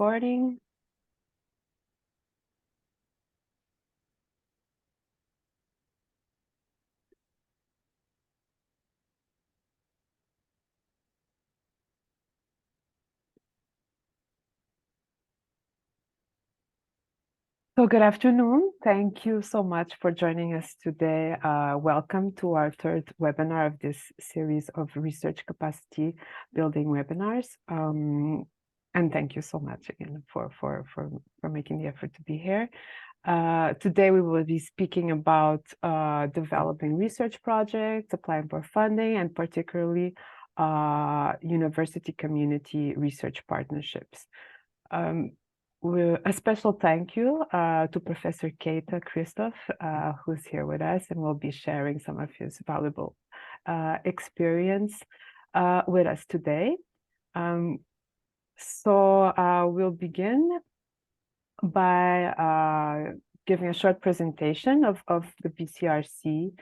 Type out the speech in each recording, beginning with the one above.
recording. So good afternoon. Thank you so much for joining us today. Welcome to our third webinar of this series of research capacity building webinars. And thank you so much again for making the effort to be here. Today we will be speaking about developing research projects, applying for funding, and particularly university community research partnerships. A special thank you to Professor Kristoff, who's here with us and will be sharing some of his valuable experience with us today. We'll begin by giving a short presentation of the BCRC,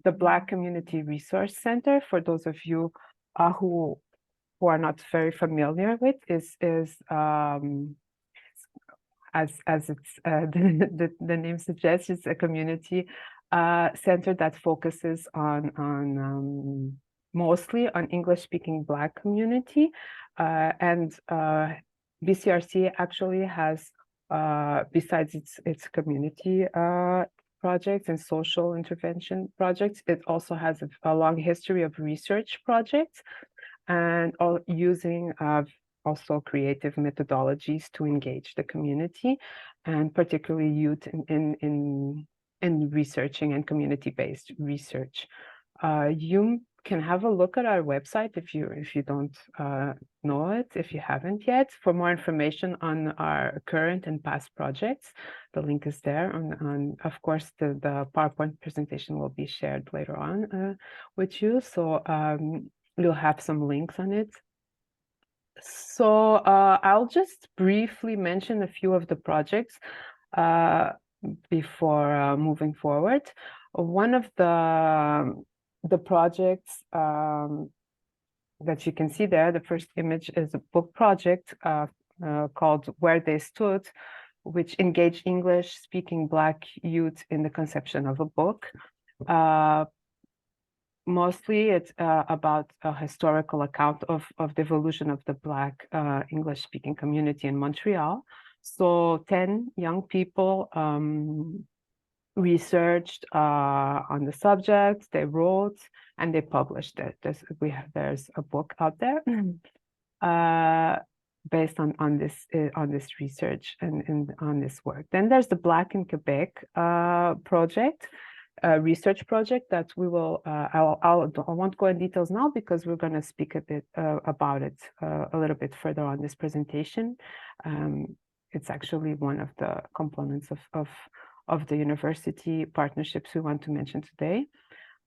the Black Community Resource Center. For those of you who are not very familiar with, is as it's the name suggests, it's a community center that focuses on mostly on English-speaking Black community, and BCRC actually has, besides its community projects and social intervention projects, it also has a long history of research projects and using also creative methodologies to engage the community, and particularly youth in researching and community-based research. You can have a look at our website if you don't know it, if you haven't yet, for more information on our current and past projects. The link is there. Of course, the PowerPoint presentation will be shared later on with you. So you'll have some links on it. So I'll just briefly mention a few of the projects before moving forward. One of the projects that you can see there, the first image, is a book project called Where They Stood, which engaged English-speaking Black youth in the conception of a book. Mostly it's about a historical account of the evolution of the Black English-speaking community in Montreal. So 10 young people researched on the subject, they wrote, and they published it. There's a book out there based on this research and on this work. Then there's the Black in Quebec project, a research project that we will, I won't go in details now because we're going to speak a bit about it a little bit further on this presentation. It's actually one of the components of the university partnerships we want to mention today.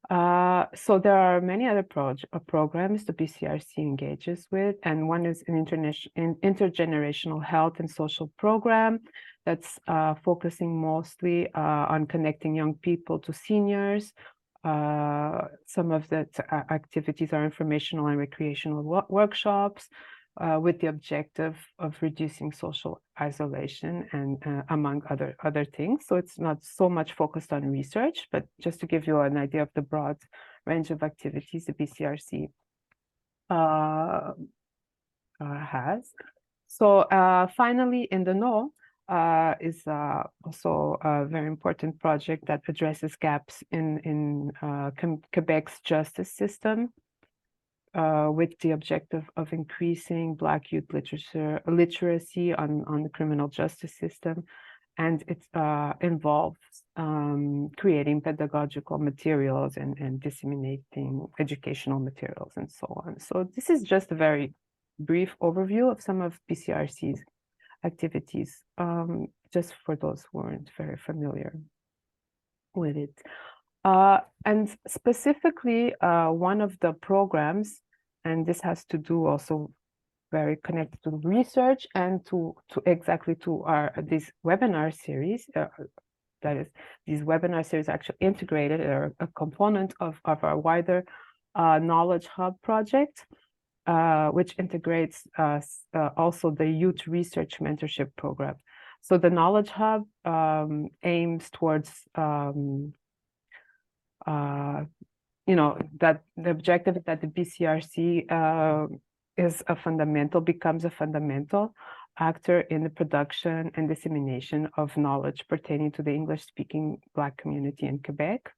So there are many other programs the BCRC engages with, and one is an intergenerational health and social program that's focusing mostly on connecting young people to seniors. Some of the activities are informational and recreational workshops with the objective of reducing social isolation and among other things. So it's not so much focused on research, but just to give you an idea of the broad range of activities the BCRC has. So finally, in the know is also a very important project that addresses gaps in Quebec's justice system, with the objective of increasing Black youth literacy on the criminal justice system, and it involves creating pedagogical materials and disseminating educational materials and so on. So this is just a very brief overview of some of BCRC's activities, just for those who aren't very familiar with it. And specifically, one of the programs, and this has to do also very connected to research and to this webinar series. That is, these webinar series actually integrated, or a component of our wider Knowledge Hub project. which integrates also the Youth Research Mentorship Program. So the Knowledge Hub aims towards that the objective is that the BCRC becomes a fundamental actor in the production and dissemination of knowledge pertaining to the English-speaking Black community in Quebec.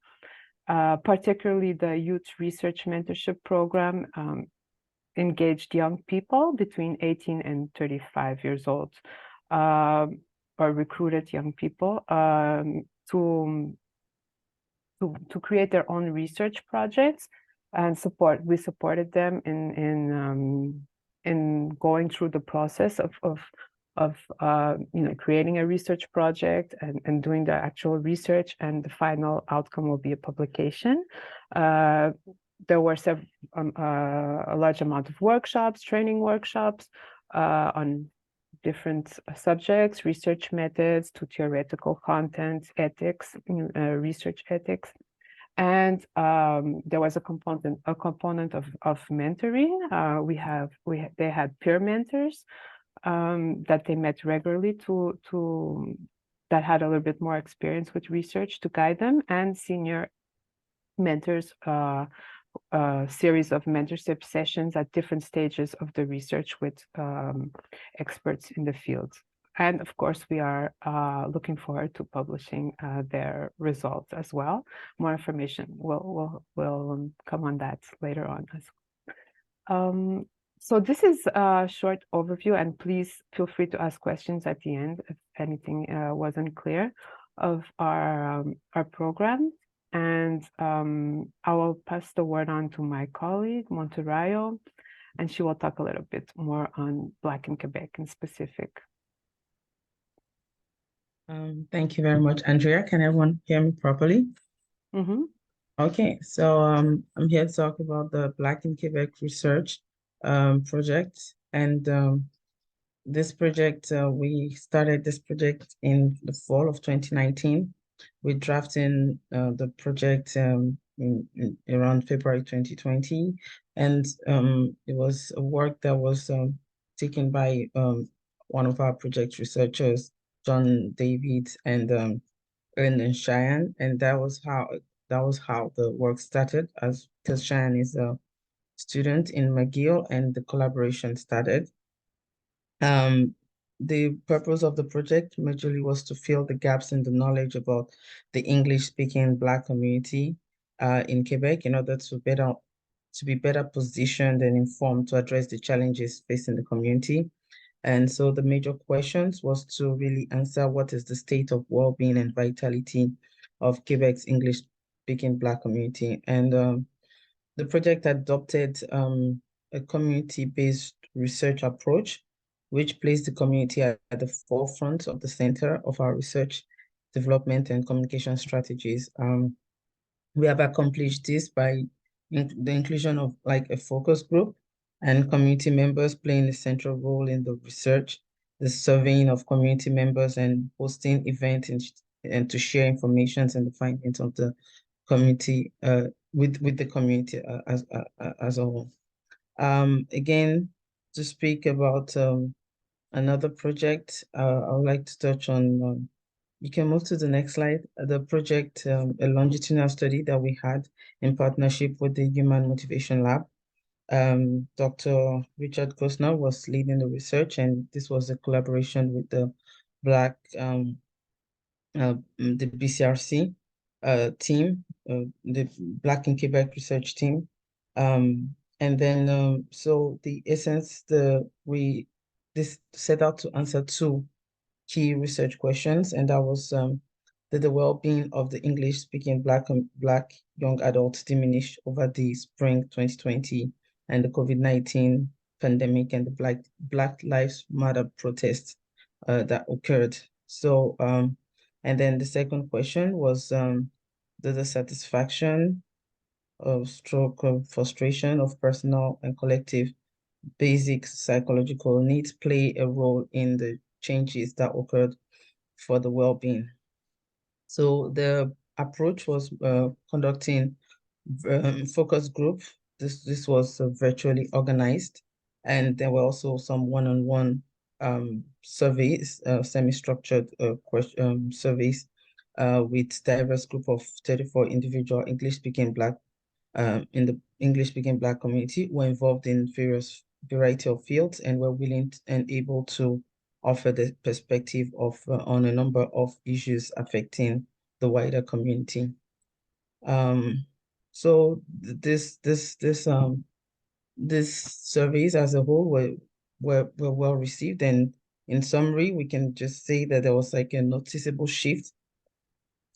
Particularly the Youth Research Mentorship Program engaged young people between 18 and 35 years old, or recruited young people to create their own research projects and we supported them in going through the process of creating a research project and doing the actual research, and the final outcome will be a publication. There were a large amount of workshops, training workshops on different subjects, research methods to theoretical content, ethics, research ethics. And there was a component of mentoring. They had peer mentors that they met regularly that had a little bit more experience with research to guide them, and senior mentors, series of mentorship sessions at different stages of the research with experts in the field. And of course, we are looking forward to publishing their results as well. More information will come on that later on as well. So this is a short overview, and please feel free to ask questions at the end if anything wasn't clear of our program. And I will pass the word on to my colleague, Monterayo, and she will talk a little bit more on Black in Quebec in specific. Thank you very much, Andrea. Can everyone hear me properly? Mm-hmm. Okay, so I'm here to talk about the Black in Quebec research project. And this project, we started this project in the fall of 2019. We drafted the project in around February 2020. And it was a work that was taken by one of our project researchers, John David and Cheyenne, and that was how the work started, as because Cheyenne is a student in McGill, and the collaboration started. The purpose of the project majorly was to fill the gaps in the knowledge about the English-speaking Black community in Quebec in order to be better positioned and informed to address the challenges facing the community. And so the major questions was to really answer what is the state of well-being and vitality of Quebec's English-speaking Black community. And the project adopted a community-based research approach, which placed the community at the forefront of the center of our research, development, and communication strategies. We have accomplished this by the inclusion of like a focus group and community members playing a central role in the research, the surveying of community members, and hosting events and to share information and the findings of the community with the community as a whole. Again, to speak about another project, I would like to touch on, you can move to the next slide, the project, a longitudinal study that we had in partnership with the Human Motivation Lab. Dr. Richard Kostner was leading the research, and this was a collaboration with the Black, the BCRC team, the Black in Quebec research team. And then, so the essence, this set out to answer two key research questions, and that was did the well-being of the English-speaking Black young adults diminish over the spring 2020 and the COVID-19 pandemic and the Black Lives Matter protests that occurred. So, and then the second question was, did the satisfaction of stroke of frustration of personal and collective basic psychological needs play a role in the changes that occurred for the well-being? So the approach was conducting focus group this was virtually organized, and there were also some one-on-one surveys, semi-structured surveys with diverse group of 34 individual English-speaking Black in the English-speaking Black community were involved in various variety of fields and were willing and able to offer the perspective of on a number of issues affecting the wider community. So these surveys as a whole were well received, and in summary, we can just say that there was like a noticeable shift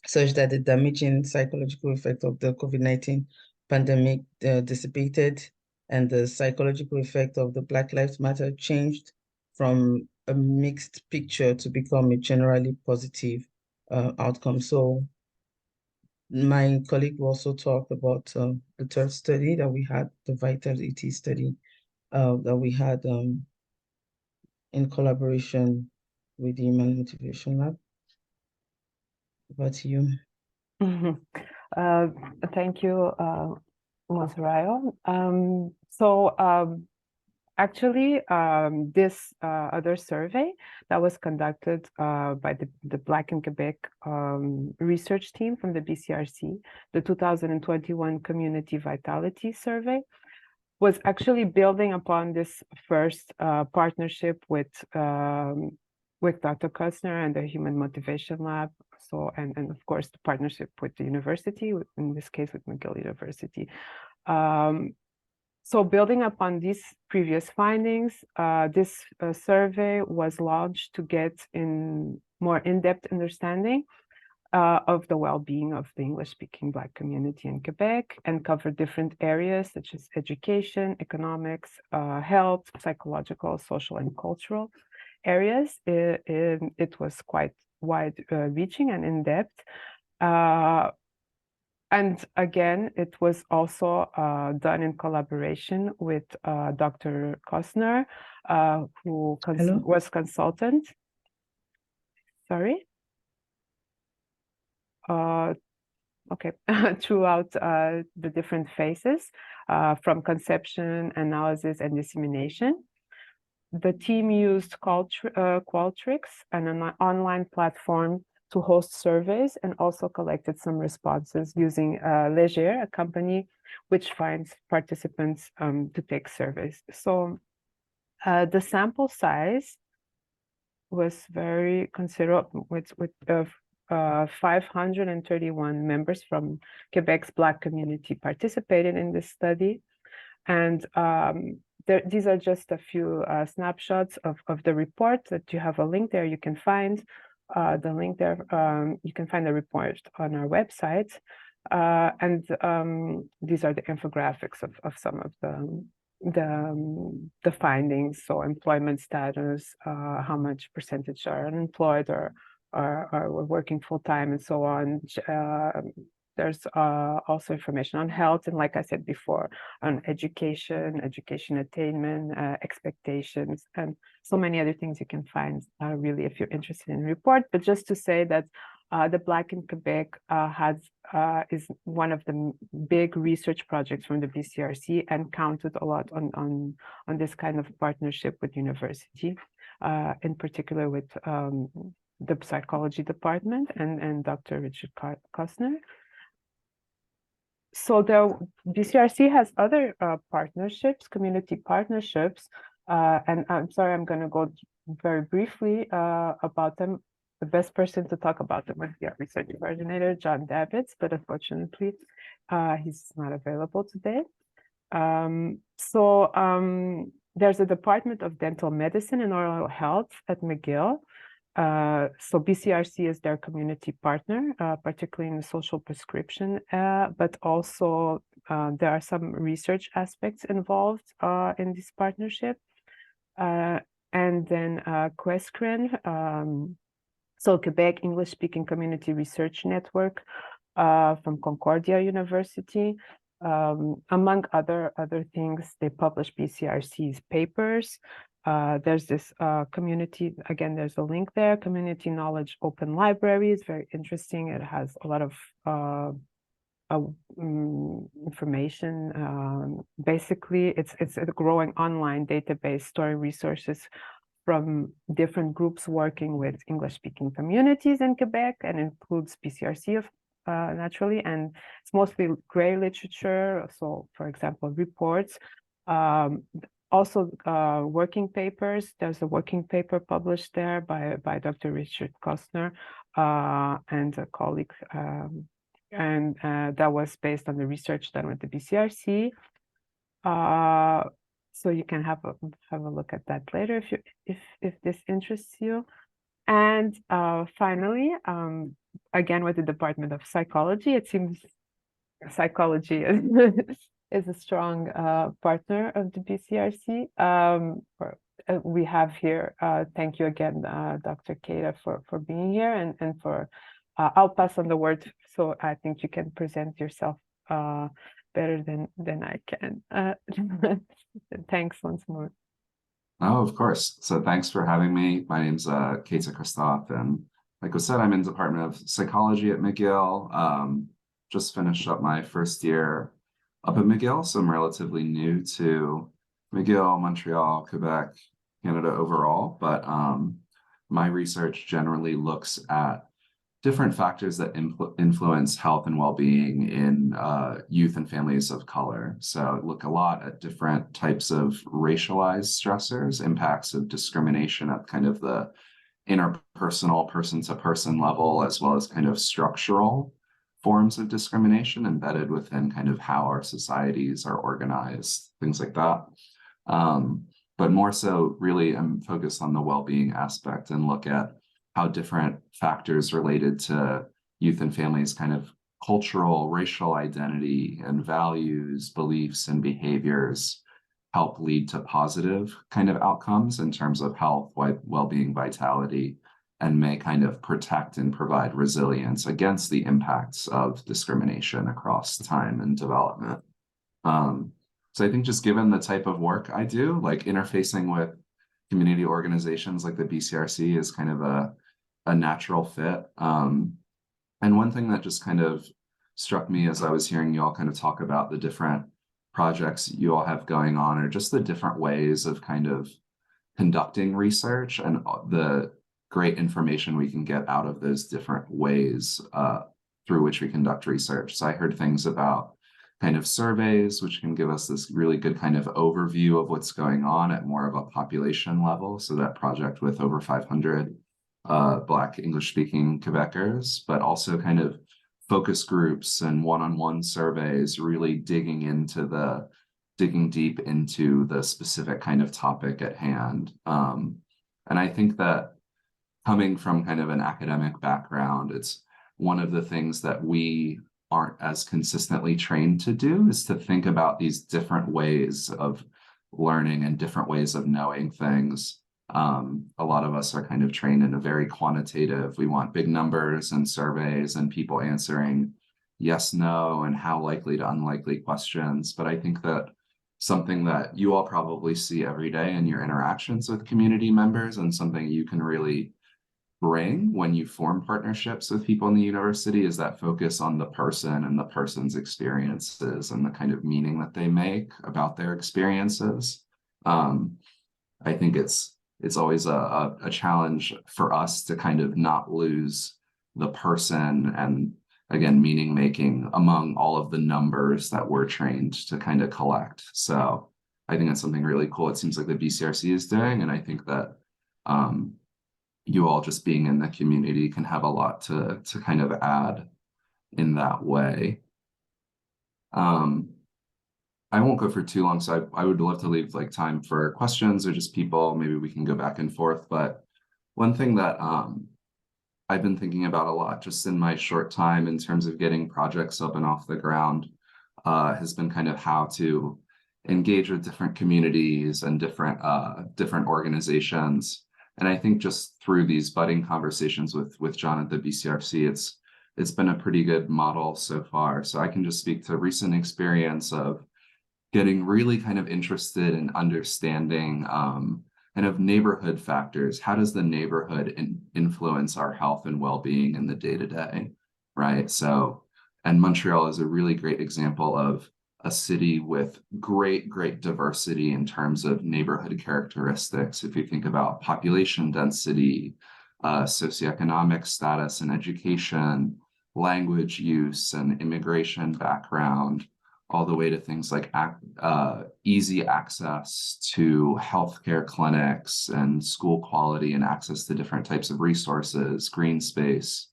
such that the damaging psychological effect of the COVID-19 pandemic dissipated, and the psychological effect of the Black Lives Matter changed from a mixed picture to become a generally positive outcome. So my colleague also talked about the third study that we had, the vitality study that we had in collaboration with the Human Motivation Lab. Over to you. Thank you, Mozrayo. Actually, this other survey that was conducted by the Black in Quebec research team from the BCRC, the 2021 Community Vitality Survey, was actually building upon this first partnership with Dr. Kusner and the Human Motivation Lab. So, and of course, the partnership with the university, in this case with McGill University. So building upon these previous findings, this survey was launched to get in more in-depth understanding of the well-being of the English-speaking Black community in Quebec, and cover different areas such as education, economics, health, psychological, social, and cultural areas. It was quite wide-reaching and in-depth. And again, it was also done in collaboration with Dr. Kusner, who was consultant. Sorry. Okay, throughout the different phases, from conception, analysis, and dissemination. The team used Qualtrics, an online platform to host surveys, and also collected some responses using Leger, a company which finds participants to take surveys. So the sample size was very considerable, with 531 members from Quebec's Black community participated in this study. And these are just a few snapshots of the report that you have a link there. You can find the link there. You can find the report on our website. And these are the infographics of some of the findings. So employment status, how much percentage are unemployed or are working full time, and so on. There's also information on health, and like I said before, on education attainment, expectations, and so many other things you can find really if you're interested in the report. But just to say that the Black in Quebec is one of the big research projects from the BCRC, and counted a lot on this kind of partnership with university, in particular with the psychology department and Dr. Richard Kusner. So the BCRC has other partnerships, community partnerships, and I'm sorry, I'm going to go very briefly about them. The best person to talk about them would be our research coordinator, John Davids, but unfortunately, he's not available today. There's a Department of Dental Medicine and Oral Health at McGill. So BCRC is their community partner, particularly in the social prescription, but also there are some research aspects involved in this partnership. And then QuestCREN, so Quebec English-Speaking Community Research Network from Concordia University. Among other things, they publish BCRC's papers. There's this community, again, there's a link there, Community Knowledge Open Library. It's very interesting. It has a lot of information. Basically, it's a growing online database storing resources from different groups working with English-speaking communities in Quebec, and includes BCRC naturally, and it's mostly gray literature. So, for example, reports. Also, working papers. There's a working paper published there by Dr. Richard Kostner and a colleague, and that was based on the research done with the BCRC. So you can have a look at that later if this interests you. And finally, again with the Department of Psychology, it seems psychology is a strong partner of the BCRC. We have here, thank you again, Dr. Keita, for being here, and for, I'll pass on the word, so I think you can present yourself better than I can. Thanks once more. Oh, of course. So thanks for having me. My name's Kristoff, and like I said, I'm in Department of Psychology at McGill. Just finished up my first year up at McGill, so I'm relatively new to McGill, Montreal, Quebec, Canada overall. But my research generally looks at different factors that influence health and well-being in youth and families of color. So look a lot at different types of racialized stressors, impacts of discrimination at kind of the interpersonal, person-to-person level, as well as kind of structural forms of discrimination embedded within kind of how our societies are organized, things like that. But more so, really, I'm focused on the well-being aspect and look at how different factors related to youth and families' kind of cultural, racial identity and values, beliefs, and behaviors help lead to positive kind of outcomes in terms of health, well-being, vitality, and may kind of protect and provide resilience against the impacts of discrimination across time and development. So I think just given the type of work I do, like interfacing with community organizations like the BCRC is kind of a natural fit. And one thing that just kind of struck me as I was hearing you all kind of talk about the different projects you all have going on, or just the different ways of kind of conducting research and the great information we can get out of those different ways through which we conduct research. So I heard things about kind of surveys, which can give us this really good kind of overview of what's going on at more of a population level. So that project with over 500 Black English-speaking Quebecers, but also kind of focus groups and one-on-one surveys, really digging deep into the specific kind of topic at hand. And I think that coming from kind of an academic background, it's one of the things that we aren't as consistently trained to do is to think about these different ways of learning and different ways of knowing things. A lot of us are kind of trained in a very quantitative, we want big numbers and surveys and people answering yes, no, and how likely to unlikely questions. But I think that something that you all probably see every day in your interactions with community members, and something you can really bring when you form partnerships with people in the university, is that focus on the person and the person's experiences and the kind of meaning that they make about their experiences. I think it's always a challenge for us to kind of not lose the person and, again, meaning making among all of the numbers that we're trained to kind of collect. So I think that's something really cool it seems like the BCRC is doing, and I think that you all just being in the community can have a lot to kind of add in that way. I won't go for too long, so I would love to leave like time for questions or just people, maybe we can go back and forth. But one thing that I've been thinking about a lot just in my short time in terms of getting projects up and off the ground has been kind of how to engage with different communities and different organizations. And I think just through these budding conversations with John at the BCRC, it's been a pretty good model so far. So I can just speak to recent experience of getting really kind of interested in understanding kind of neighborhood factors. How does the neighborhood influence our health and well-being in the day-to-day, right? So And Montreal is a really great example of a city with great diversity in terms of neighborhood characteristics. If you think about population density, socioeconomic status and education, language use and immigration background, all the way to things like easy access to healthcare clinics and school quality and access to different types of resources, green space.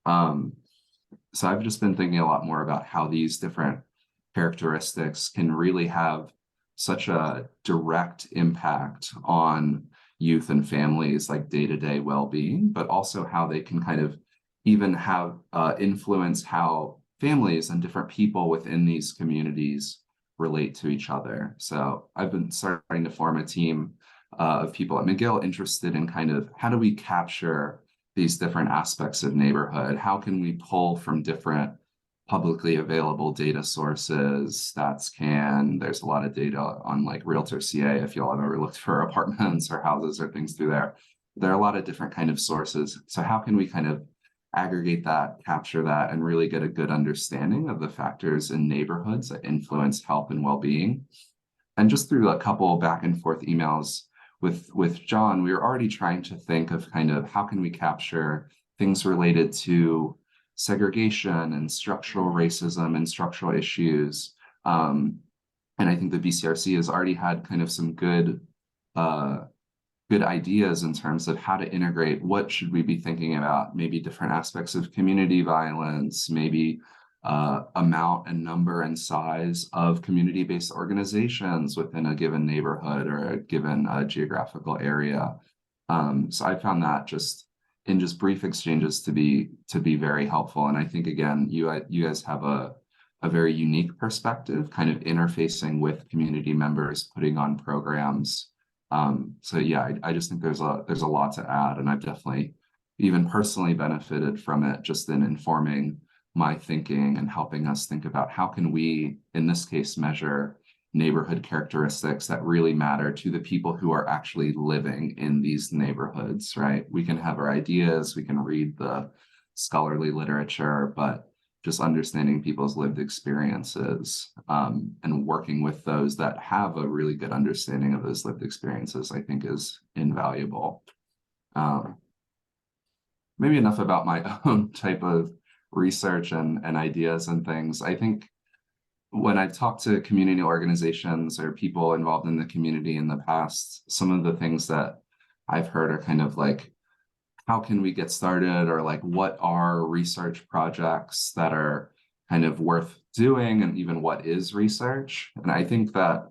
So I've just been thinking a lot more about how these different characteristics can really have such a direct impact on youth and families, like day-to-day well-being, but also how they can kind of even have influence how families and different people within these communities relate to each other. So I've been starting to form a team of people at McGill interested in kind of how do we capture these different aspects of neighborhood? How can we pull from different publicly available data sources? There's a lot of data on like Realtor.ca if y'all have ever looked for apartments or houses or things through there. There are a lot of different kind of sources. So how can we kind of aggregate that, capture that, and really get a good understanding of the factors in neighborhoods that influence health and well-being? And just through a couple back and forth emails with John, we were already trying to think of kind of how can we capture things related to segregation and structural racism and structural issues. And I think the BCRC has already had kind of some good ideas in terms of how to integrate what should we be thinking about, maybe different aspects of community violence, maybe amount and number and size of community-based organizations within a given neighborhood or a given geographical area. So I found that just brief exchanges to be very helpful. And I think, again, you guys have a very unique perspective, kind of interfacing with community members, putting on programs. So yeah, I just think there's a lot to add, and I've definitely even personally benefited from it just in informing my thinking and helping us think about how can we, in this case, measure neighborhood characteristics that really matter to the people who are actually living in these neighborhoods, right? We can have our ideas, we can read the scholarly literature, but just understanding people's lived experiences and working with those that have a really good understanding of those lived experiences, I think is invaluable. Maybe enough about my own type of research and ideas and things. I think when I talk to community organizations or people involved in the community in the past, some of the things that I've heard are kind of like, how can we get started? Or like, what are research projects that are kind of worth doing? And even what is research? And I think that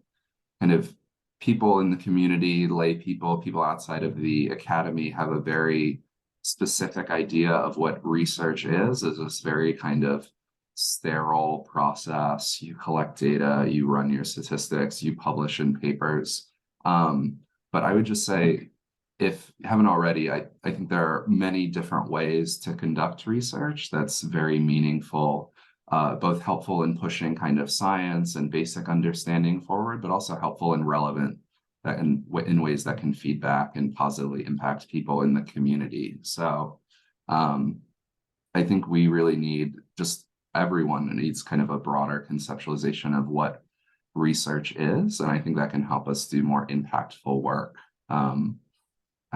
kind of people in the community, lay people outside of the academy have a very specific idea of what research is this very kind of sterile process. You collect data, you run your statistics, you publish in papers. But I would just say, if you haven't already, I think there are many different ways to conduct research that's very meaningful, both helpful in pushing kind of science and basic understanding forward, but also helpful and relevant in ways that can feed back and positively impact people in the community. So I think we really need, just everyone needs kind of a broader conceptualization of what research is. And I think that can help us do more impactful work.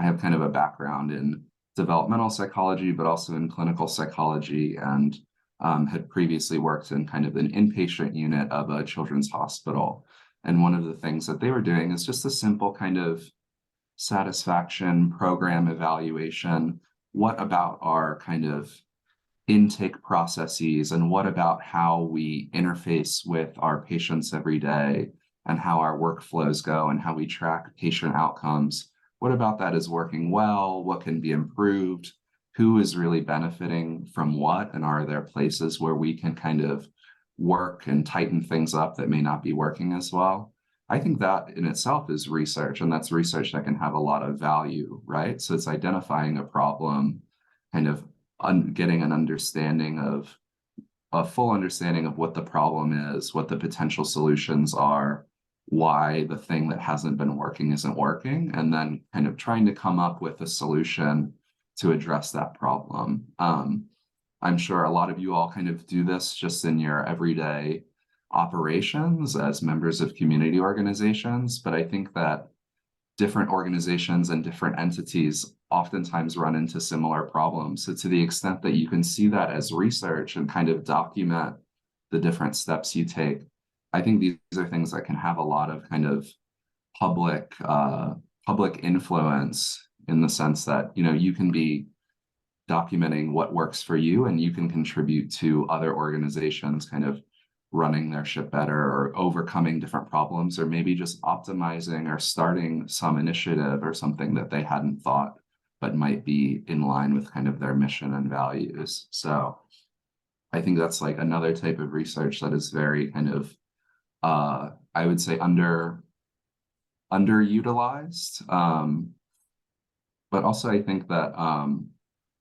I have kind of a background in developmental psychology, but also in clinical psychology, and had previously worked in kind of an inpatient unit of a children's hospital. And one of the things that they were doing is just a simple kind of satisfaction program evaluation. What about our kind of intake processes, and what about how we interface with our patients every day, and how our workflows go, and how we track patient outcomes? What about that is working well? What can be improved? Who is really benefiting from what? And are there places where we can kind of work and tighten things up that may not be working as well? I think that in itself is research, and that's research that can have a lot of value, right? So it's identifying a problem, kind of getting an understanding of, a full understanding of what the problem is, what the potential solutions are, why the thing that hasn't been working isn't working, and then kind of trying to come up with a solution to address that problem. I'm sure a lot of you all kind of do this just in your everyday operations as members of community organizations, but I think that different organizations and different entities oftentimes run into similar problems. So to the extent that you can see that as research and kind of document the different steps you take, I think these are things that can have a lot of kind of public influence, in the sense that, you know, you can be documenting what works for you, and you can contribute to other organizations kind of running their ship better, or overcoming different problems, or maybe just optimizing or starting some initiative or something that they hadn't thought but might be in line with kind of their mission and values. So I think that's like another type of research that is very kind of I would say underutilized. But also I think that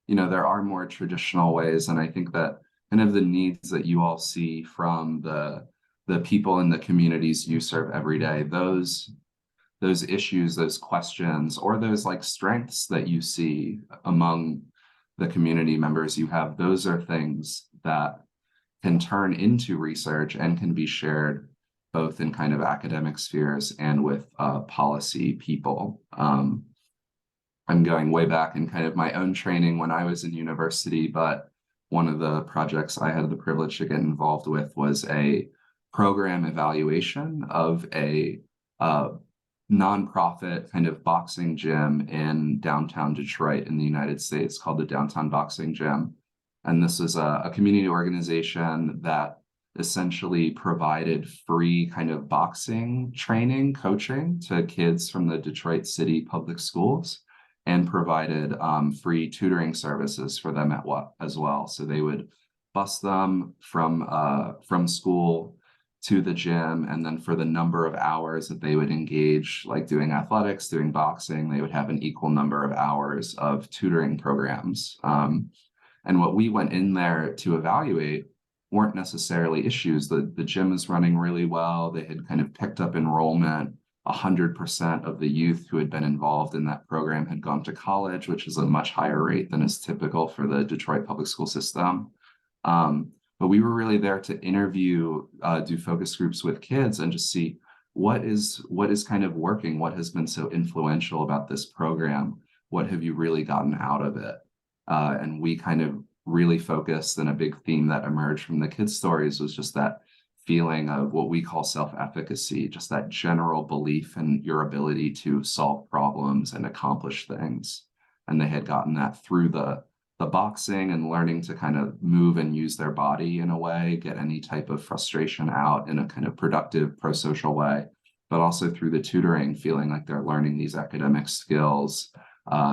you know, there are more traditional ways, and I think that kind of the needs that you all see from the people in the communities you serve every day, those issues, those questions, or those like strengths that you see among the community members you have, those are things that can turn into research and can be shared both in kind of academic spheres and with policy people. I'm going way back in kind of my own training when I was in university, but one of the projects I had the privilege to get involved with was a program evaluation of a nonprofit kind of boxing gym in downtown Detroit in the United States called the Downtown Boxing Gym. And this is a community organization that essentially provided free kind of boxing training, coaching to kids from the Detroit City public schools, and provided free tutoring services for them as well. So they would bus them from school to the gym, and then for the number of hours that they would engage, like doing athletics, doing boxing, they would have an equal number of hours of tutoring programs. And what we went in there to evaluate weren't necessarily issues. The gym is running really well. They had kind of picked up enrollment. 100% of the youth who had been involved in that program had gone to college, which is a much higher rate than is typical for the Detroit public school system. But we were really there to interview, do focus groups with kids, and just see what is kind of working, what has been so influential about this program, what have you really gotten out of it? And we kind of really focused, and a big theme that emerged from the kids' stories was just that feeling of what we call self-efficacy, just that general belief in your ability to solve problems and accomplish things. And they had gotten that through the boxing and learning to kind of move and use their body in a way, get any type of frustration out in a kind of productive, pro-social way, but also through the tutoring, feeling like they're learning these academic skills.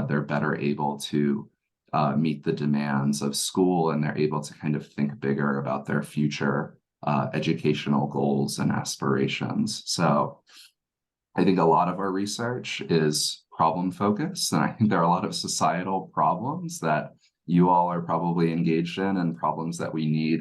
They're better able to meet the demands of school, and they're able to kind of think bigger about their future educational goals and aspirations. So I think a lot of our research is problem focused, and I think there are a lot of societal problems that you all are probably engaged in, and problems that we need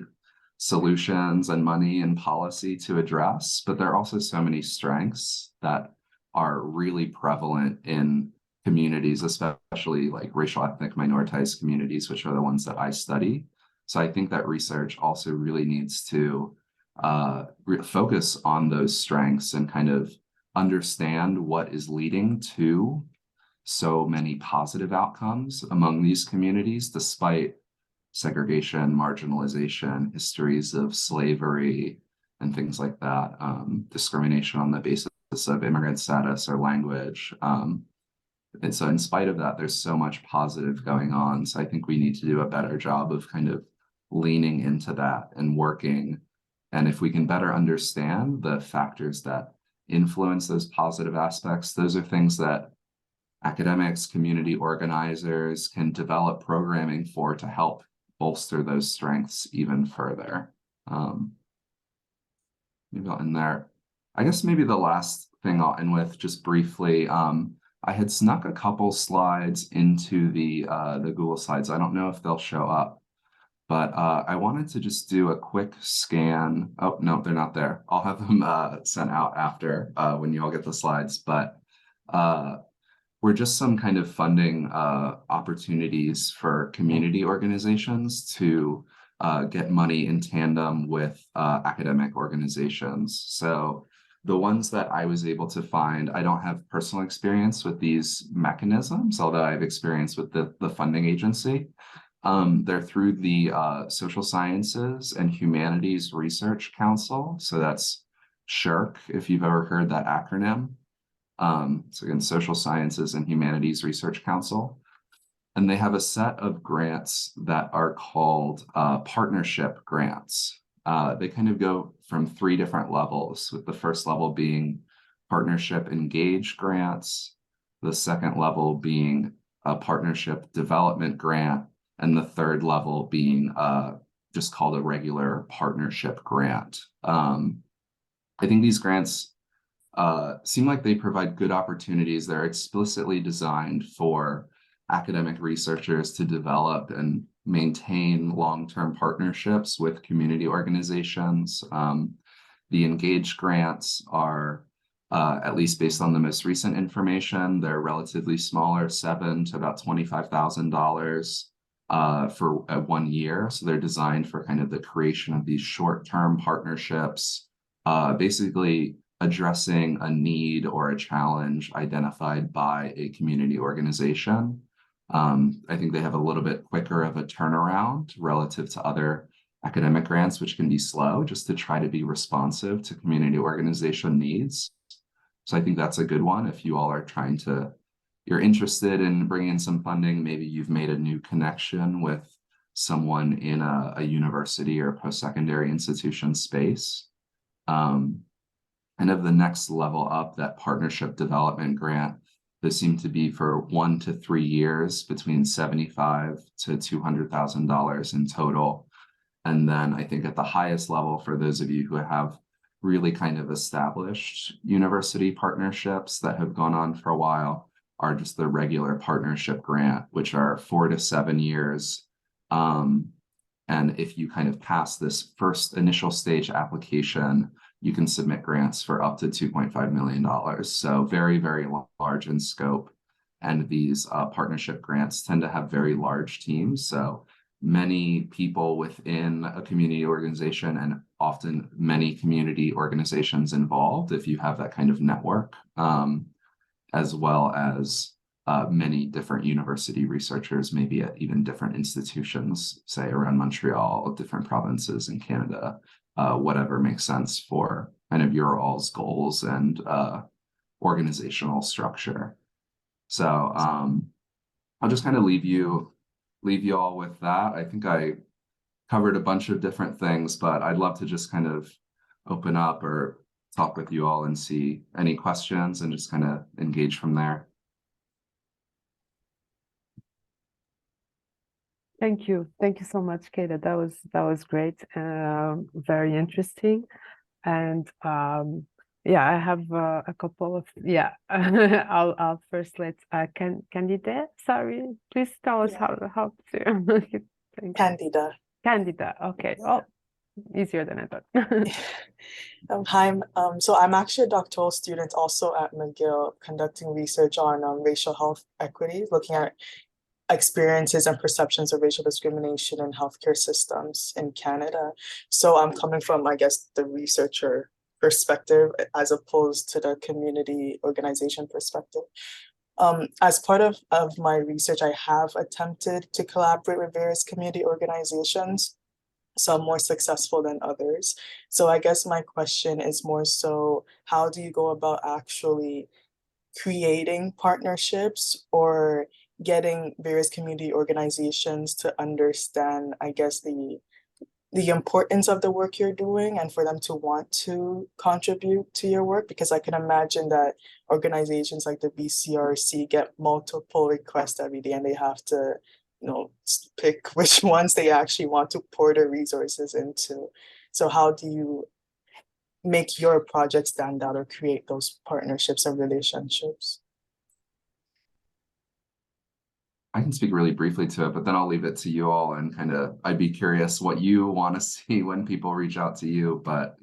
solutions and money and policy to address. But there are also so many strengths that are really prevalent in communities, especially like racial, ethnic, minoritized communities, which are the ones that I study. So I think that research also really needs to focus on those strengths and kind of understand what is leading to so many positive outcomes among these communities, despite segregation, marginalization, histories of slavery, and things like that, discrimination on the basis of immigrant status or language. And so in spite of that, there's so much positive going on. So I think we need to do a better job of kind of leaning into that and working. And if we can better understand the factors that influence those positive aspects, those are things that academics, community organizers can develop programming for to help bolster those strengths even further. Maybe I'll end there. I guess maybe the last thing I'll end with just briefly, I had snuck a couple slides into the Google Slides. I don't know if they'll show up, but I wanted to just do a quick scan. Oh, no, they're not there. I'll have them sent out after when you all get the slides. But were just some kind of funding opportunities for community organizations to get money in tandem with academic organizations. So the ones that I was able to find, I don't have personal experience with these mechanisms, although I have experience with the funding agency. They're through the Social Sciences and Humanities Research Council. So that's SHRC, if you've ever heard that acronym. So again, Social Sciences and Humanities Research Council. And they have a set of grants that are called partnership grants. They kind of go from 3 different levels, with the first level being partnership engaged grants, the second level being a partnership development grant, and the third level being just called a regular partnership grant. I think these grants seem like they provide good opportunities. They're explicitly designed for academic researchers to develop and maintain long-term partnerships with community organizations. The engaged grants are, at least based on the most recent information, they're relatively smaller, $7,000 to about $25,000 for 1 year. So they're designed for kind of the creation of these short-term partnerships, basically addressing a need or a challenge identified by a community organization. I think they have a little bit quicker of a turnaround relative to other academic grants, which can be slow, just to try to be responsive to community organization needs. So I think that's a good one. If you all are you're interested in bringing in some funding, maybe you've made a new connection with someone in a university or post-secondary institution space. And of the next level up, that partnership development grant, they seem to be for 1 to 3 years, between $75,000 to $200,000 in total. And then I think at the highest level, for those of you who have really kind of established university partnerships that have gone on for a while, are just the regular partnership grant, which are 4 to 7 years. And if you kind of pass this first initial stage application, you can submit grants for up to $2.5 million. So very, very large in scope. And these partnership grants tend to have very large teams. So many people within a community organization, and often many community organizations involved, if you have that kind of network, as well as many different university researchers, maybe at even different institutions, say around Montreal, different provinces in Canada, whatever makes sense for kind of your all's goals and organizational structure. So I'll just kind of leave you all with that. I think I covered a bunch of different things, but I'd love to just kind of open up or talk with you all and see any questions and just kind of engage from there. Thank you so much, Kata. That was great, very interesting, and yeah, I have a couple of I'll first let Candida. Sorry, please tell us how to. Candida. Okay. Oh, easier than I thought. Hi. So I'm actually a doctoral student also at McGill, conducting research on racial health equity, looking at experiences and perceptions of racial discrimination in healthcare systems in Canada. So I'm coming from, I guess, the researcher perspective as opposed to the community organization perspective. As part of my research, I have attempted to collaborate with various community organizations, some more successful than others. So I guess my question is more so, how do you go about actually creating partnerships or getting various community organizations to understand, I guess, the importance of the work you're doing and for them to want to contribute to your work? Because I can imagine that organizations like the BCRC get multiple requests every day and they have to, pick which ones they actually want to pour their resources into. So how do you make your project stand out or create those partnerships and relationships? I can speak really briefly to it, but then I'll leave it to you all, and I'd be curious what you want to see when people reach out to you. But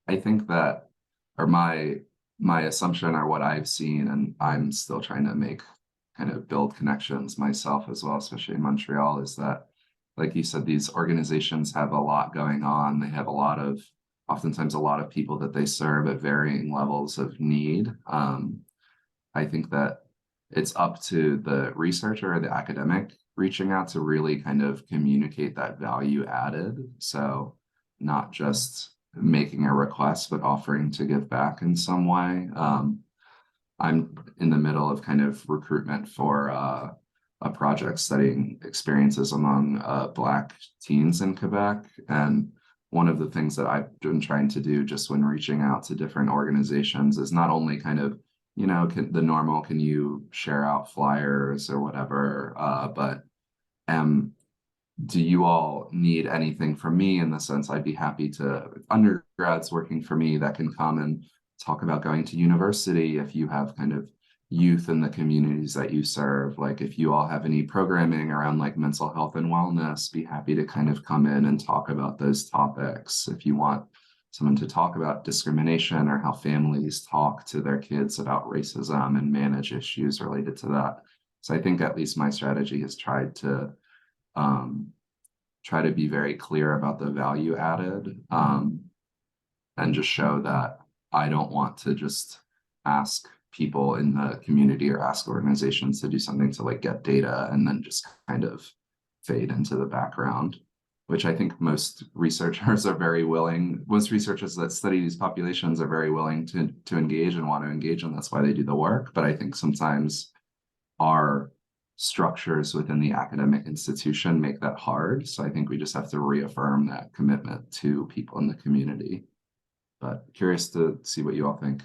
I think that, or my my assumption or what I've seen, and I'm still trying to build connections myself as well, especially in Montreal, is that, like you said, these organizations have a lot going on. They have oftentimes a lot of people that they serve at varying levels of need. I think that it's up to the researcher or the academic reaching out to really kind of communicate that value added. So not just making a request, but offering to give back in some way. I'm in the middle of kind of recruitment for a project studying experiences among Black teens in Quebec. And one of the things that I've been trying to do just when reaching out to different organizations is not only kind of, the normal, can you share out flyers or whatever, but do you all need anything from me? In the sense, I'd be happy to, undergrads working for me that can come and talk about going to university. If you have kind of youth in the communities that you serve, like if you all have any programming around like mental health and wellness, be happy to kind of come in and talk about those topics. If you want someone to talk about discrimination or how families talk to their kids about racism and manage issues related to that. So I think at least my strategy has tried to try to be very clear about the value added, and just show that I don't want to just ask people in the community or ask organizations to do something to like get data and then just kind of fade into the background, which I think most researchers that study these populations are very willing to engage and want to engage, and that's why they do the work. But I think sometimes our structures within the academic institution make that hard. So I think we just have to reaffirm that commitment to people in the community. But curious to see what you all think.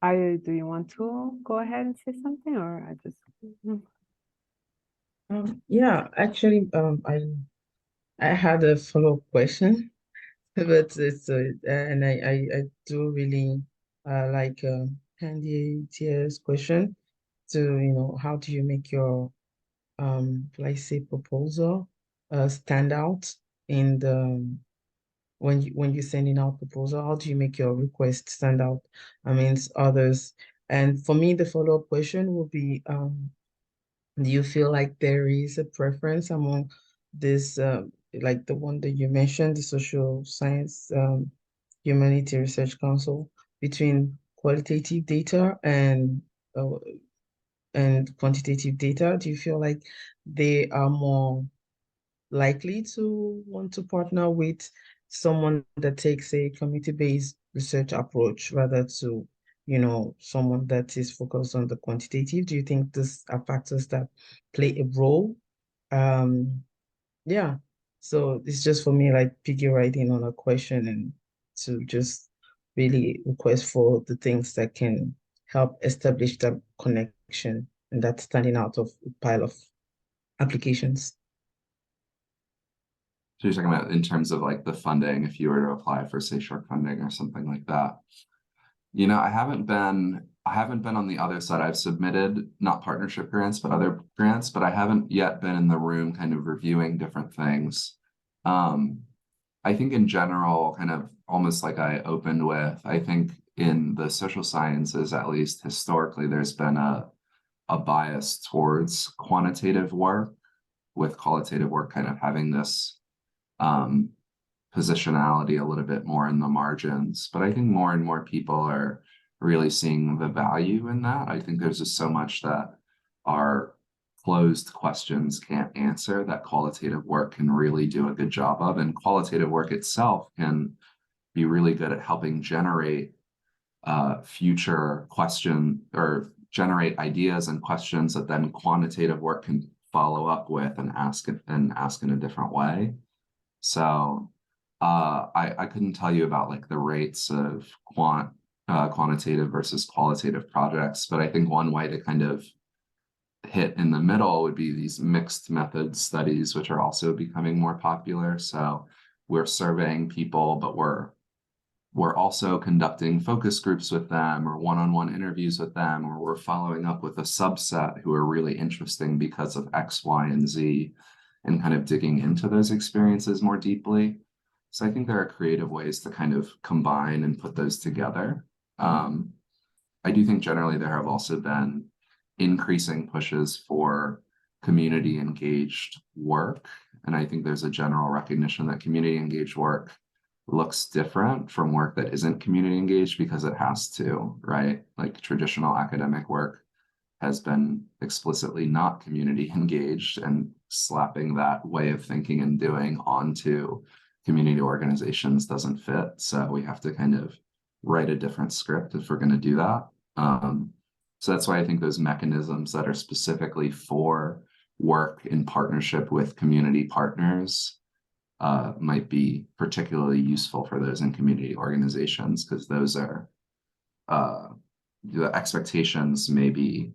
Do you want to go ahead and say something, or I just? Yeah, actually, I had a follow-up question, but it's and I do really like Candy Tier's question to how do you make your let's say proposal stand out in the when you're sending out proposal, how do you make your request stand out amongst others? And for me, the follow-up question would be do you feel like there is a preference among this like the one that you mentioned, the Social Science Humanity Research Council, between qualitative data and quantitative data? Do you feel like they are more likely to want to partner with someone that takes a community-based research approach rather to, someone that is focused on the quantitative? Do you think these are factors that play a role? Yeah. So it's just for me like piggy writing on a question and to just really request for the things that can help establish that connection and that standing out of a pile of applications. So you're talking about in terms of like the funding, if you were to apply for, say, short funding or something like that. I haven't been on the other side. I've submitted not partnership grants, but other grants, but I haven't yet been in the room kind of reviewing different things. I think in general, kind of almost like I opened with, I think in the social sciences, at least historically, there's been a bias towards quantitative work, with qualitative work kind of having this positionality a little bit more in the margins. But I think more and more people are really seeing the value in that. I think there's just so much that our closed questions can't answer that qualitative work can really do a good job of. And qualitative work itself can be really good at helping generate future question or generate ideas and questions that then quantitative work can follow up with and ask in a different way. So I couldn't tell you about like the rates of quantitative versus qualitative projects, but I think one way to kind of hit in the middle would be these mixed method studies, which are also becoming more popular. So we're surveying people, but we're also conducting focus groups with them or one-on-one interviews with them, or we're following up with a subset who are really interesting because of X, Y, and Z, and kind of digging into those experiences more deeply. So I think there are creative ways to kind of combine and put those together. I do think generally there have also been increasing pushes for community engaged work. And I think there's a general recognition that community engaged work looks different from work that isn't community engaged because it has to, right? Like traditional academic work has been explicitly not community engaged, and slapping that way of thinking and doing onto community organizations doesn't fit. So we have to kind of write a different script if we're going to do that. So that's why I think those mechanisms that are specifically for work in partnership with community partners might be particularly useful for those in community organizations, because those are the expectations may be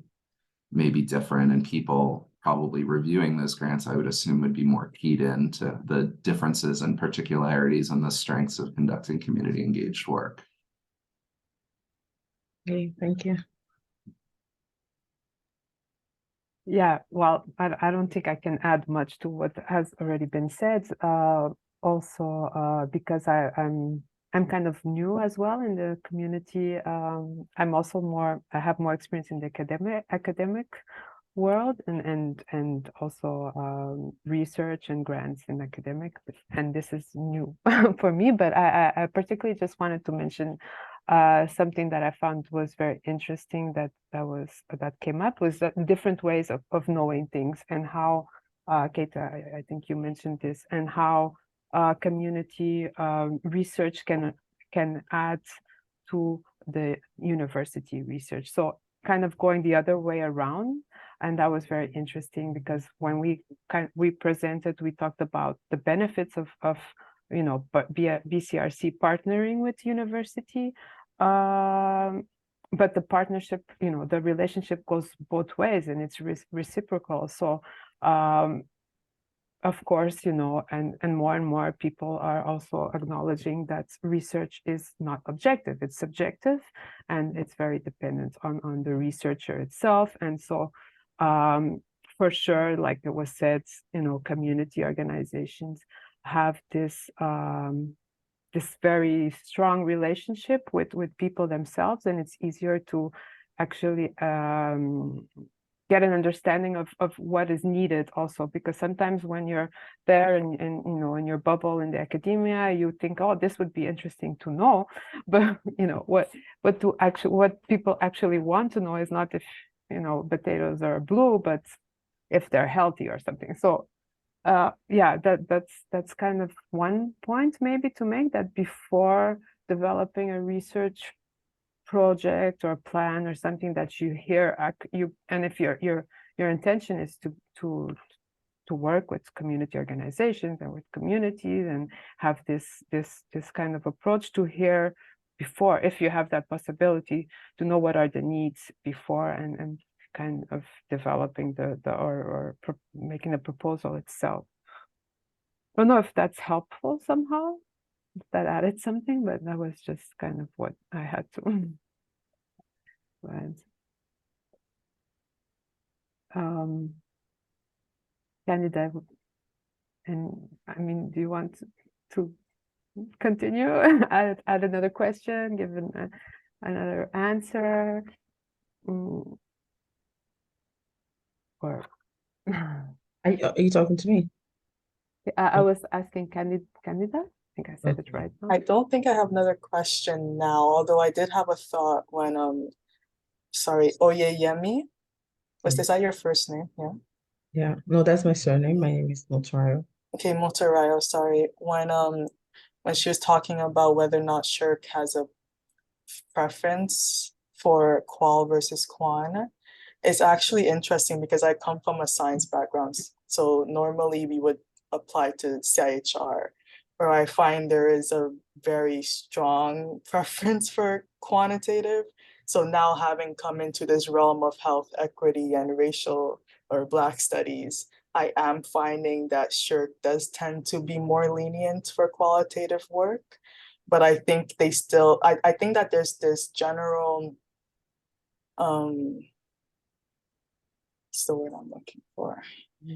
different, and people probably reviewing those grants, I would assume, would be more keyed into the differences and particularities and the strengths of conducting community engaged work. Okay, thank you. Yeah, well, I don't think I can add much to what has already been said. Because I'm kind of new as well in the community. I'm also I have more experience in the academic world and also research and grants in academic, and this is new for me. But I particularly just wanted to mention something that I found was very interesting that came up was the different ways of knowing things, and how Kate, I think you mentioned this, and how community research can add to the university research. So kind of going the other way around. And that was very interesting, because when we presented, we talked about the benefits of BCRC partnering with university, but the partnership, the relationship goes both ways, and it's reciprocal. So of course, and more people are also acknowledging that research is not objective, it's subjective, and it's very dependent on the researcher itself. And so for sure, like it was said, community organizations have this very strong relationship with people themselves, and it's easier to actually get an understanding of what is needed also, because sometimes when you're there and in your bubble in the academia, you think, oh, this would be interesting to know, but what people actually want to know is not if potatoes are blue, but if they're healthy or something. So yeah, that's kind of one point maybe to make, that before developing a research project or plan or something that you hear, and if your intention is to work with community organizations and with communities and have this kind of approach, to hear before, if you have that possibility, to know what are the needs before, and kind of developing or making a proposal itself. I don't know if that's helpful somehow, if that added something, but that was just kind of what I had to add. Candida, and I mean, do you want to continue? add another question, give another answer? Or Are you talking to me? I was asking Candida. I think I said it right. No? I don't think I have another question now, although I did have a thought when sorry, Oyeyemi. Is that your first name? Yeah. Yeah, no, that's my surname. My name is Notario. Okay, Motorayo, sorry. When she was talking about whether or not Shirk has a preference for Qual versus Quan, it's actually interesting because I come from a science background. So normally we would apply to CIHR, where I find there is a very strong preference for quantitative. So now, having come into this realm of health equity and racial or Black studies, I am finding that Shirk does tend to be more lenient for qualitative work. But I think they still, I think that there's this general, what's the word I'm looking for?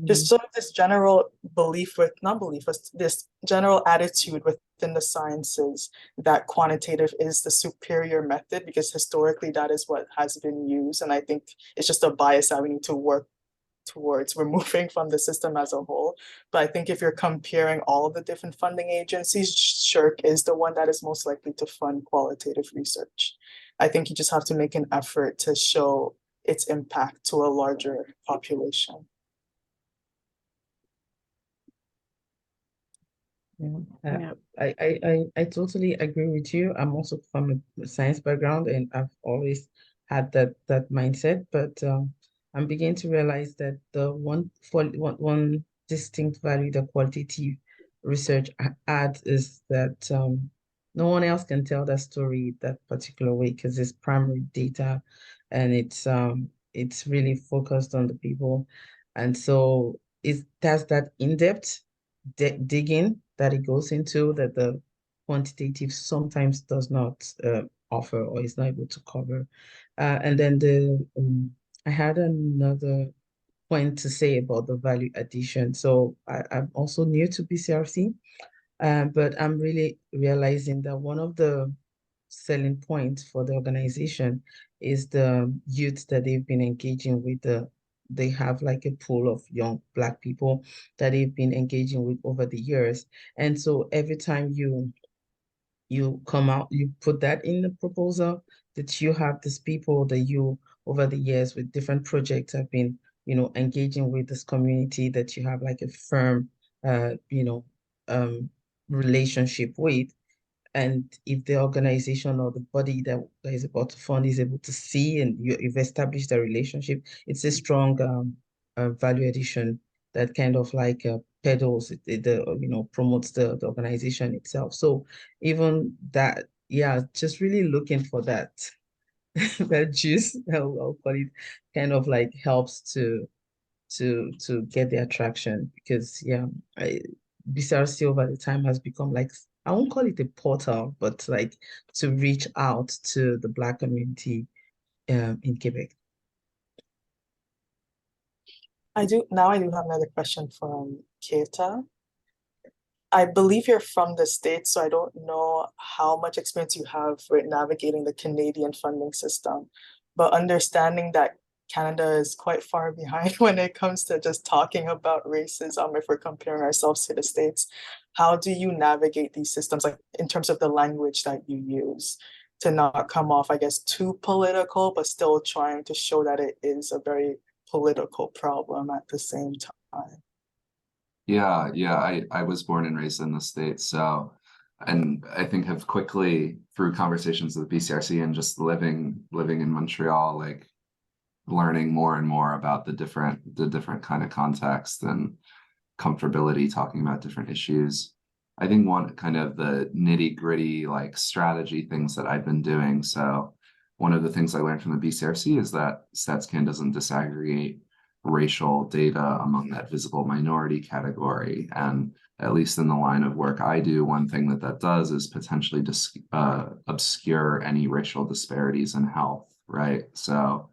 Just sort of this general belief with, not belief, but this general attitude with within the sciences that quantitative is the superior method, because historically that is what has been used. And I think it's just a bias that we need to work towards removing from the system as a whole. But I think if you're comparing all of the different funding agencies, SSHRC is the one that is most likely to fund qualitative research. I think you just have to make an effort to show its impact to a larger population. Yeah, I totally agree with you. I'm also from a science background, and I've always had that mindset. But I'm beginning to realize that the one distinct value that qualitative research adds is that no one else can tell that story that particular way, because it's primary data, and it's really focused on the people, and so it has that in-depth digging that it goes into that the quantitative sometimes does not offer or is not able to cover. And then I had another point to say about the value addition. So I'm also new to BCRC, but I'm really realizing that one of the selling points for the organization is the youth that they've been engaging with. They have like a pool of young Black people that they've been engaging with over the years. And so every time you come out, you put that in the proposal, that you have these people that you over the years with different projects have been, engaging with this community, that you have like a firm relationship with. And if the organization or the body that is about to fund is able to see and you've established a relationship, it's a strong value addition that kind of like pedals promotes the organization itself. So even that, yeah, just really looking for that that juice, I'll call it, kind of like helps to get the attraction, because yeah, BCRC over the time has become like, I won't call it a portal, but like to reach out to the Black community in Quebec. I do have another question from Keita. I believe you're from the States, so I don't know how much experience you have with navigating the Canadian funding system, but understanding that Canada is quite far behind when it comes to just talking about racism, if we're comparing ourselves to the States, how do you navigate these systems, like in terms of the language that you use, to not come off, I guess, too political, but still trying to show that it is a very political problem at the same time? Yeah, I was born and raised in the States, so, and I think have quickly, through conversations with BCRC and just living in Montreal, like learning more and more about the different kind of context and comfortability talking about different issues. I think one kind of the nitty-gritty like strategy things that I've been doing. So one of the things I learned from the BCRC is that StatsCan doesn't disaggregate racial data among that visible minority category. And at least in the line of work I do, one thing that does is potentially obscure any racial disparities in health, right? So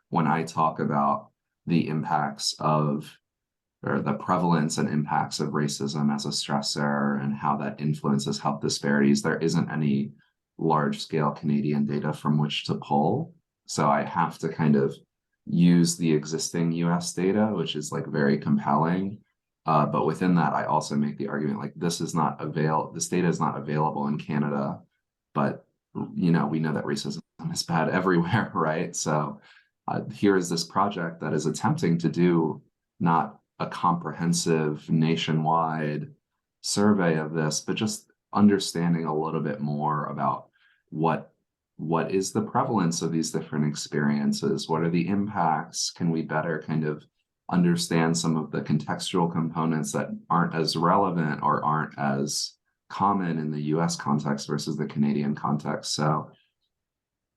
when I talk about the impacts of, or the prevalence and impacts of racism as a stressor and how that influences health disparities, there isn't any large-scale Canadian data from which to pull. So I have to kind of use the existing US data, which is like very compelling. But within that, I also make the argument like this data is not available in Canada, but we know that racism is bad everywhere, right? So here is this project that is attempting to do not a comprehensive nationwide survey of this, but just understanding a little bit more about what is the prevalence of these different experiences? What are the impacts? Can we better kind of understand some of the contextual components that aren't as relevant or aren't as common in the US context versus the Canadian context? So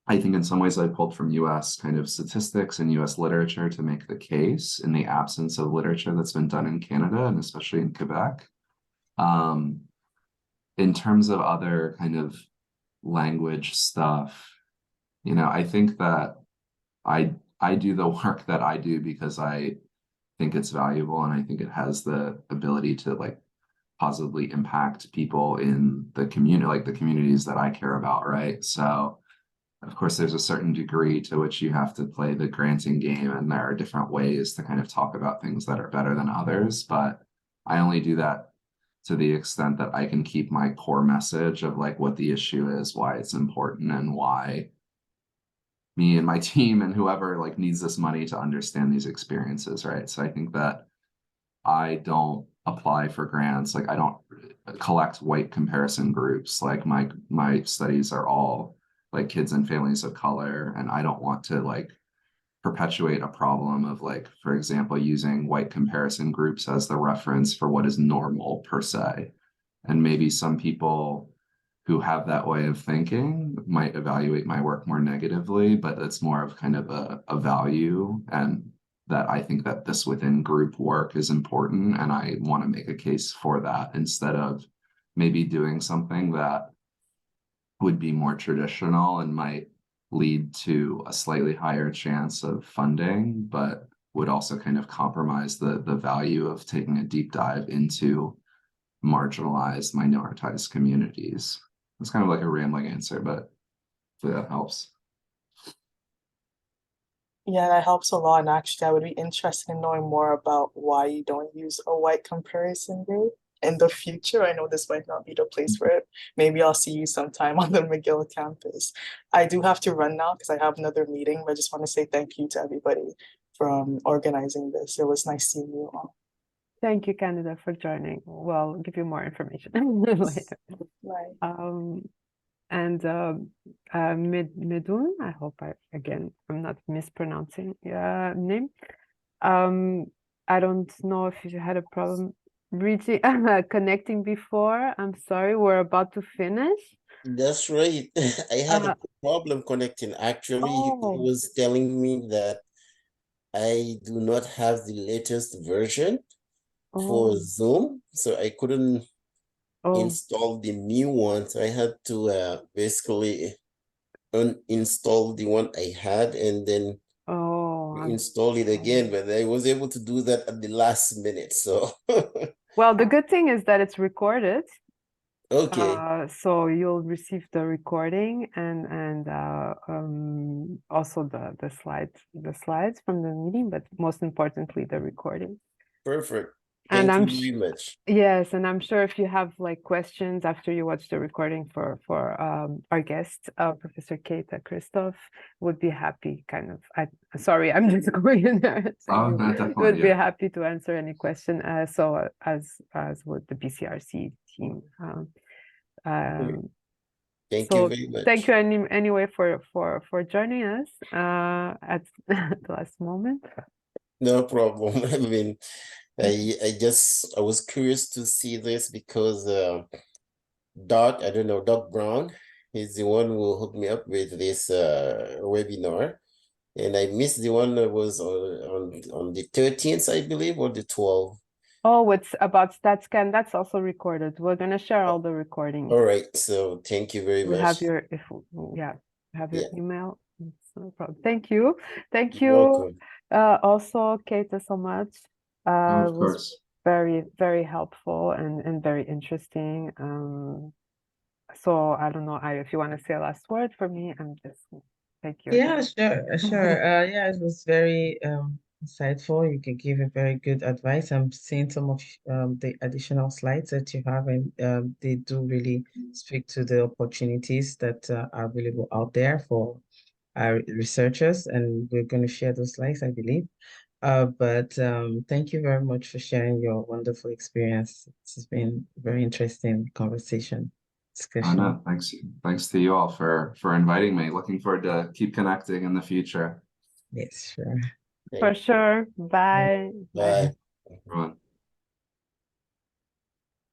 I think in some ways I pulled from US kind of statistics and US literature to make the case in the absence of literature that's been done in Canada and especially in Quebec. In terms of other kind of language stuff, I think that I do the work that I do because I think it's valuable and I think it has the ability to like positively impact people in the community, like the communities that I care about, right? So of course, there's a certain degree to which you have to play the granting game, and there are different ways to kind of talk about things that are better than others. But I only do that to the extent that I can keep my core message of like what the issue is, why it's important, and why me and my team and whoever like needs this money to understand these experiences, right? So I think that I don't apply for grants. Like I don't collect white comparison groups. Like my studies are all like kids and families of color, and I don't want to like perpetuate a problem of like, for example, using white comparison groups as the reference for what is normal per se. And maybe some people who have that way of thinking might evaluate my work more negatively, but it's more of kind of a value, and that I think that this within group work is important, and I want to make a case for that instead of maybe doing something that would be more traditional and might lead to a slightly higher chance of funding, but would also kind of compromise the value of taking a deep dive into marginalized, minoritized communities. It's kind of like a rambling answer, but hopefully that helps. Yeah, that helps a lot. And actually, I would be interested in knowing more about why you don't use a white comparison group in the future. I know this might not be the place for it. Maybe I'll see you sometime on the McGill campus. I do have to run now because I have another meeting, but I just want to say thank you to everybody from organizing this. It was nice seeing you all. Thank you, Canada, for joining. We'll give you more information later. Bye. And Medun, I hope I'm not mispronouncing your name. I don't know if you had a problem reaching connecting before. I'm sorry, we're about to finish. That's right. I had a problem connecting. Actually, he was telling me that I do not have the latest version for Zoom, so I couldn't install the new one. So I had to basically uninstall the one I had and then install it again. But I was able to do that at the last minute. So well, the good thing is that it's recorded. Okay. So you'll receive the recording and also the slides from the meeting, but most importantly the recording. Perfect. And Thank you very much. Yes, and I'm sure if you have like questions after you watch the recording for our guest, Professor Kristoff, would be happy. Sorry, I'm just going in there. Oh, no, definitely, would be happy to answer any question. So as would the BCRC team. Thank you very much. Thank you anyway for joining us at the last moment. No problem. I mean, I was curious to see this because Doc Brown is the one who hooked me up with this webinar, and I missed the one that was on the 13th, I believe, or the 12th. Oh, it's about StatScan. That's also recorded. We're gonna share all the recordings. All right. So thank you very much. Have your email. No problem. Thank you. Thank you. Welcome. Also, Kate, so much. Of course. Very, very helpful and very interesting. So I don't know, if you want to say a last word for me, thank you. Yeah, sure. Yeah, it was very insightful. You can give a very good advice. I'm seeing some of the additional slides that you have, and they do really speak to the opportunities that are available out there for our researchers, and we're going to share those slides, I believe. But thank you very much for sharing your wonderful experience. It's been a very interesting conversation. Discussion. No, thanks to you all for inviting me. Looking forward to keep connecting in the future. Yes, sure. For sure. Bye. Bye.